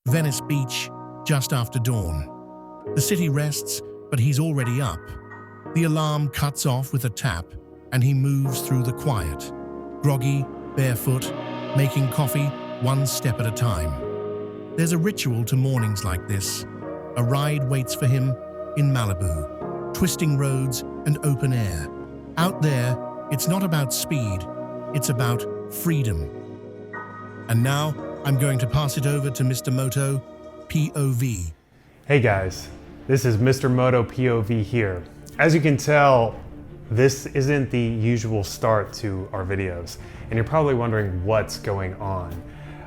Venice Beach, just after dawn. The city rests, but he's already up. The alarm cuts off with a tap, and he moves through the quiet. Groggy, barefoot, making coffee one step at a time. There's a ritual to mornings like this. A ride waits for him in Malibu, twisting roads and open air. Out there, it's not about speed, it's about freedom. And now, I'm going to pass it over to Mr. Moto, POV. Hey guys, this is Mr. Moto POV here. As you can tell, this isn't the usual start to our videos, and you're probably wondering what's going on.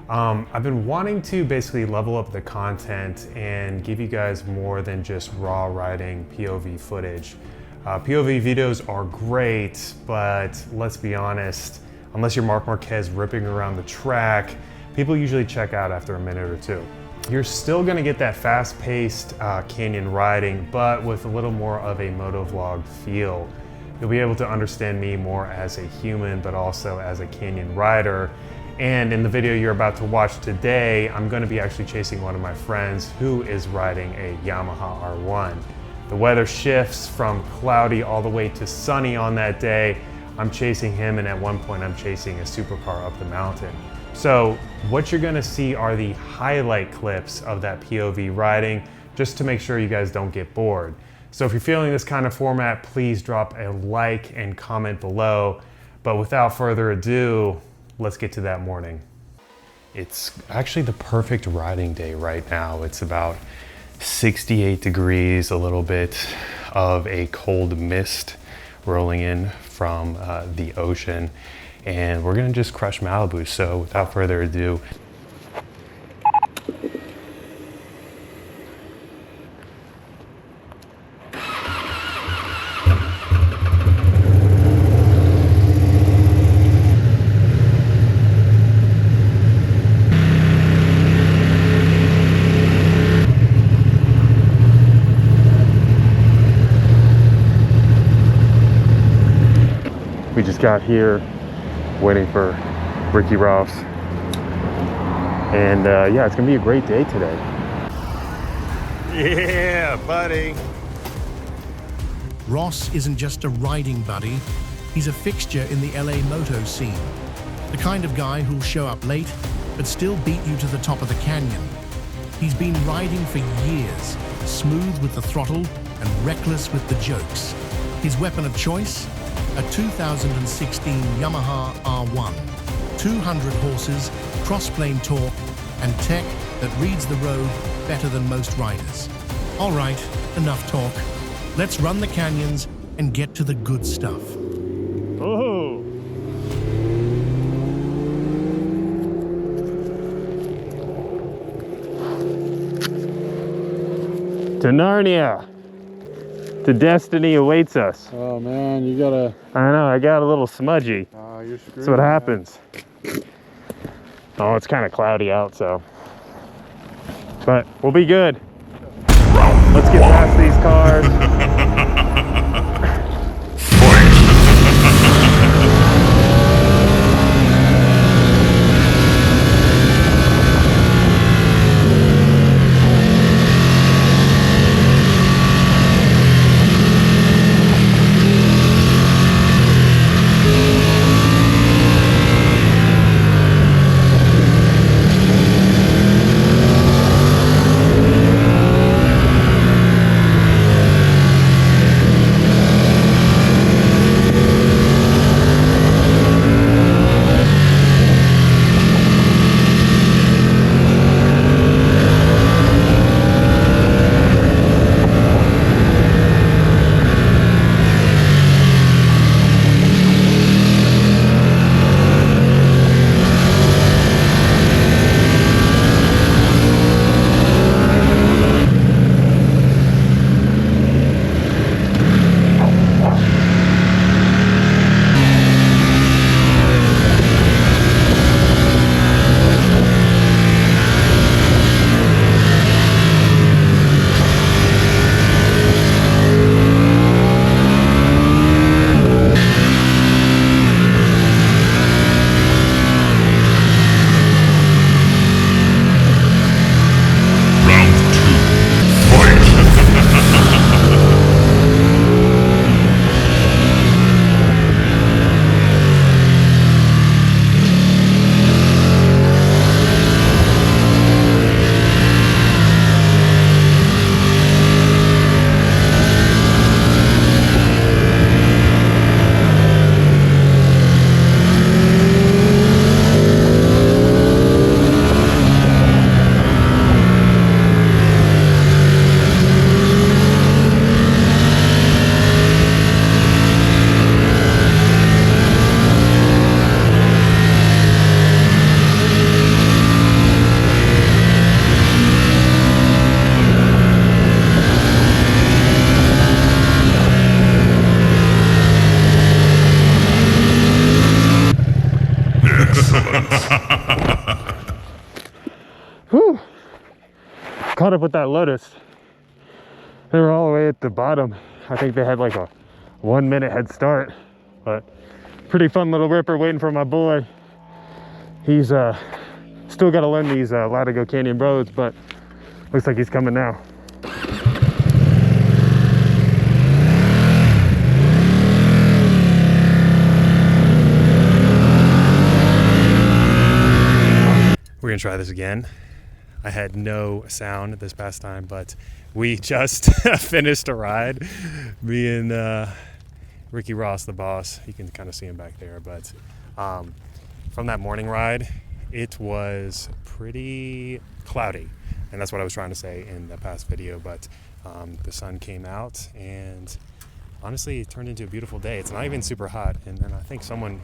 I've been wanting to basically level up the content and give you guys more than just raw riding POV footage. POV videos are great, but let's be honest, unless you're Marc Marquez ripping around the track, people usually check out after a minute or two. You're still gonna get that fast-paced canyon riding, but with a little more of a motovlog feel. You'll be able to understand me more as a human, but also as a canyon rider. And in the video you're about to watch today, I'm gonna be actually chasing one of my friends who is riding a Yamaha R1. The weather shifts from cloudy all the way to sunny on that day. I'm chasing him, and at one point I'm chasing a supercar up the mountain. So what you're gonna see are the highlight clips of that POV riding, just to make sure you guys don't get bored. So if you're feeling this kind of format, please drop a like and comment below. But without further ado, let's get to that morning. It's actually the perfect riding day right now. It's about 68 degrees, a little bit of a cold mist rolling in from the ocean. And we're gonna just crush Malibu. So without further ado, we just got here waiting for Ricky Ross. And yeah, it's gonna be a great day today. Yeah, buddy. Ross isn't just a riding buddy, he's a fixture in the LA moto scene. The kind of guy who'll show up late, but still beat you to the top of the canyon. He's been riding for years, smooth with the throttle and reckless with the jokes. His weapon of choice? A 2016 Yamaha R1. 200 horses, cross-plane torque, and tech that reads the road better than most riders. All right, enough talk. Let's run the canyons and get to the good stuff. Oh. To Narnia. The destiny awaits us. Oh man, you gotta... I know, I got a little smudgy. Oh, you're screwed. That's what happens. Oh, it's kind of cloudy out, so. But we'll be good. Let's get past these cars. caught up with that Lotus. They were all the way at the bottom. I think they had like a 1 minute head start, but pretty fun little ripper waiting for my boy. He's still got to learn these Latigo Canyon roads, but looks like he's coming now. We're gonna try this again. I had no sound this past time, but we just finished a ride. Me and Ricky Ross, the boss, you can kind of see him back there, but from that morning ride, it was pretty cloudy. And that's what I was trying to say in the past video, but the sun came out and honestly, it turned into a beautiful day. It's not even super hot. And then I think someone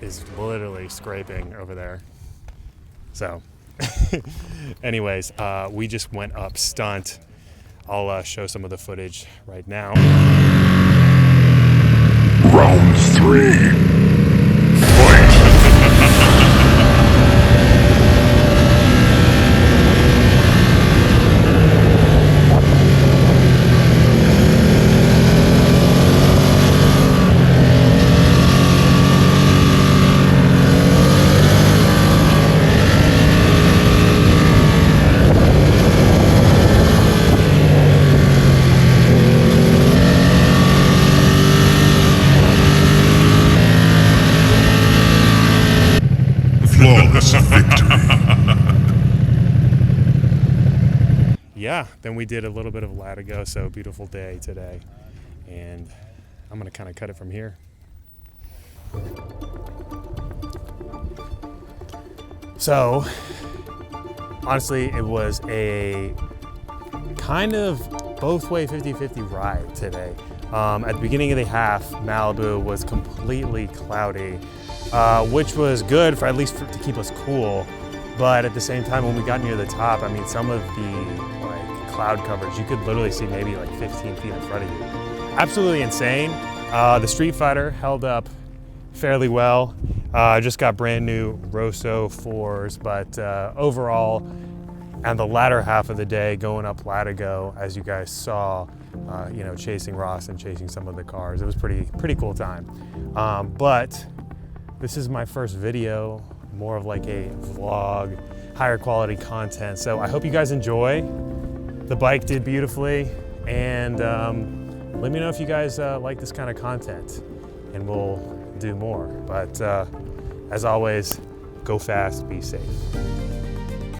is literally scraping over there. So anyways, we just went up stunt. I'll show some of the footage right now. Round 3. Yeah, then we did a little bit of Latigo, so beautiful day today. And I'm gonna kind of cut it from here. So, honestly, it was a kind of both way 50-50 ride today. At the beginning of the half, Malibu was completely cloudy, which was good for at least to keep us cool. But at the same time, when we got near the top, I mean, some of the cloud coverage, you could literally see maybe like 15 feet in front of you. Absolutely insane. The Streetfighter held up fairly well. I just got brand new Rosso 4s, but overall, and the latter half of the day going up Latigo, as you guys saw, you know, chasing Ross and chasing some of the cars. It was pretty cool time. But this is my first video, more of like a vlog, higher quality content. So I hope you guys enjoy. The bike did beautifully, and let me know if you guys like this kind of content, and we'll do more. But as always, go fast, be safe.